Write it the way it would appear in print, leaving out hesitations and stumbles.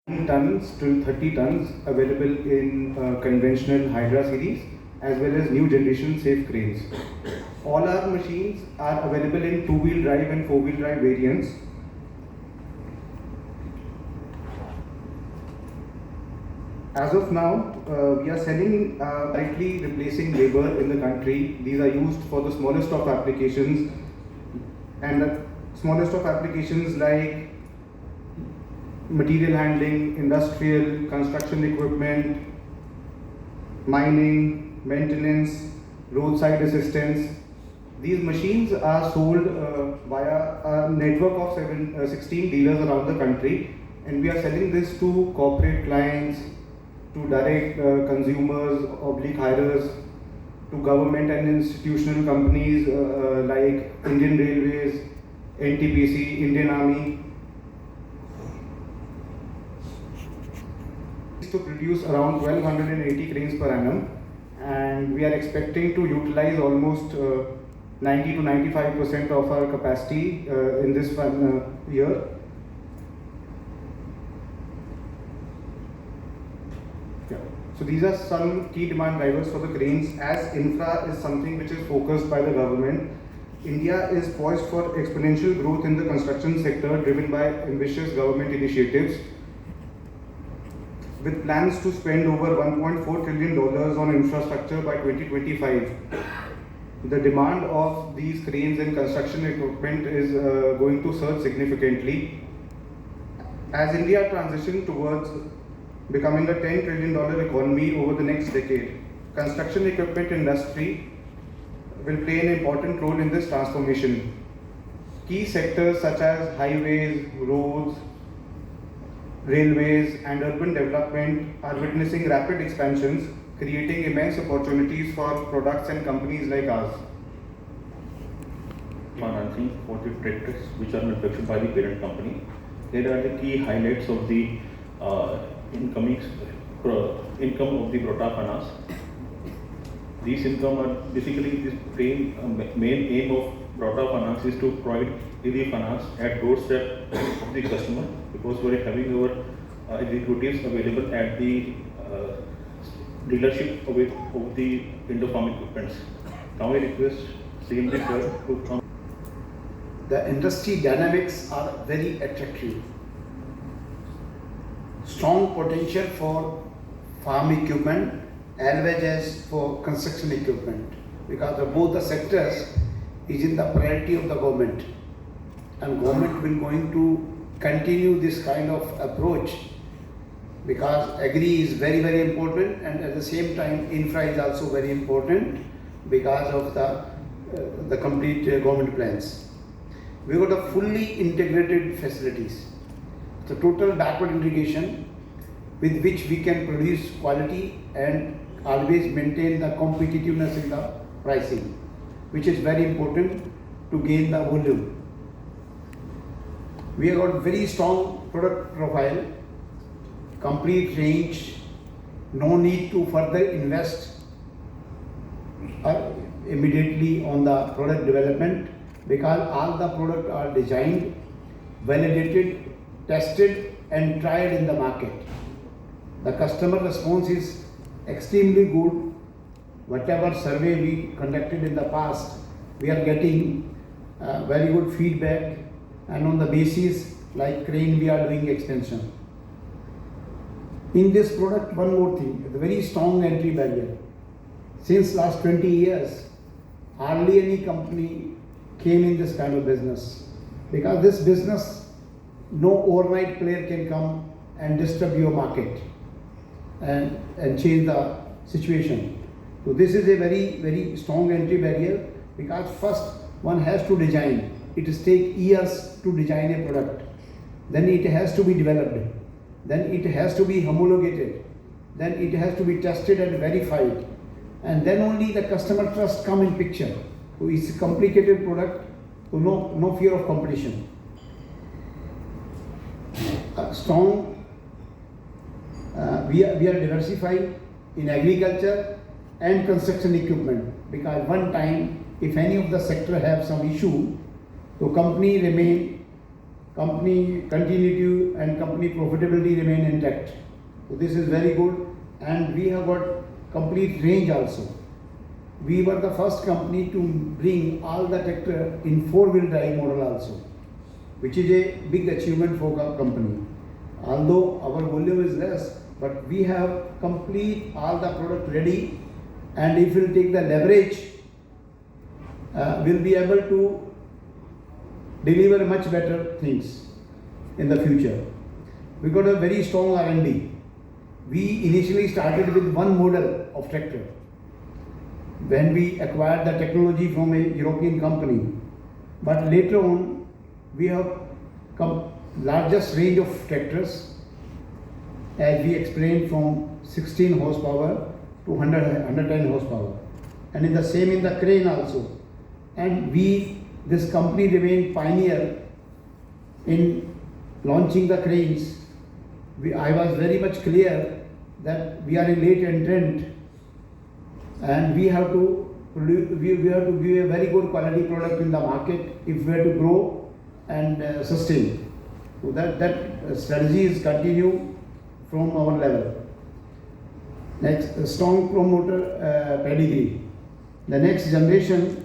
tons to 30 tons available in conventional Hydra series as well as new generation safe cranes. All our machines are available in 2-wheel drive and 4-wheel drive variants. As of now, we are selling directly replacing labor in the country. These are used for the smallest of applications, and the smallest of applications like material handling, industrial, construction equipment, mining, maintenance, roadside assistance. These machines are sold via a network of 16 dealers around the country, and we are selling this to corporate clients, to direct consumers, oblique hirers, to government and institutional companies like Indian Railways, NTPC, Indian Army. To produce around 1280 cranes per annum, and we are expecting to utilize almost 90 to 95% of our capacity in this year. So these are some key demand drivers for the cranes. As infra is something which is focused by the government, India is poised for exponential growth in the construction sector driven by ambitious government initiatives. With plans to spend over $1.4 trillion on infrastructure by 2025, the demand of these cranes and construction equipment is going to surge significantly. As India transitions towards becoming a $10 trillion economy over the next decade, construction equipment industry will play an important role in this transformation. Key sectors such as highways, roads, railways and urban development are witnessing rapid expansions, creating immense opportunities for products and companies like ours. Financing for the tractors which are manufactured by the parent company. There are the key highlights of the income of the Brota Finance. These income are basically the main aim of Brota Finance is to provide easy finance at doorstep of the customer, because we are having our executives available at the dealership of the Indo farm equipments. Now I request CMD sir to come. The industry dynamics are very attractive. Strong potential for farm equipment as well as for construction equipment, because of both the sectors is in the priority of the government, and government will going to continue this kind of approach, because agri is very important, and at the same time infra is also very important because of the complete government plans. We got a fully integrated facilities, the total backward integration with which we can produce quality and always maintain the competitiveness in the pricing, which is very important to gain the volume. We have got very strong product profile, complete range, no need to further invest immediately on the product development, because all the products are designed, validated, tested and tried in the market. The customer response is extremely good. Whatever survey we conducted in the past, we are getting very good feedback, and on the basis like crane we are doing extension. In this product, one more thing, a very strong entry barrier. Since last 20 years, hardly any company came in this kind of business, because this business, no overnight player can come and disturb your market and change the situation. So this is a very strong entry barrier, because first one has to design. It takes years to design a product. Then it has to be developed. Then it has to be homologated. Then it has to be tested and verified. And then only the customer trust come in picture. So it's a complicated product, so no fear of competition. Strong, we are diversified in agriculture and construction equipment, because one time if any of the sector have some issue, so company remain company continuity and company profitability remain intact. So this is very good, and we have got complete range also. We were the first company to bring all the tractor in 4-wheel drive model also, which is a big achievement for our company. Although our volume is less, but we have complete all the product ready, and if we'll take the leverage, we'll be able to deliver much better things in the future. We got a very strong R&D. We initially started with one model of tractor when we acquired the technology from a European company, but later on we have largest range of tractors, as we explained, from 16 horsepower to 110 horsepower, and in the same in the crane also. And this company remained pioneer in launching the cranes. I was very much clear that we are a late entrant, and we have to give a very good quality product in the market if we are to grow and sustain. So that strategy is continue from our level. Next, strong promoter pedigree. The next generation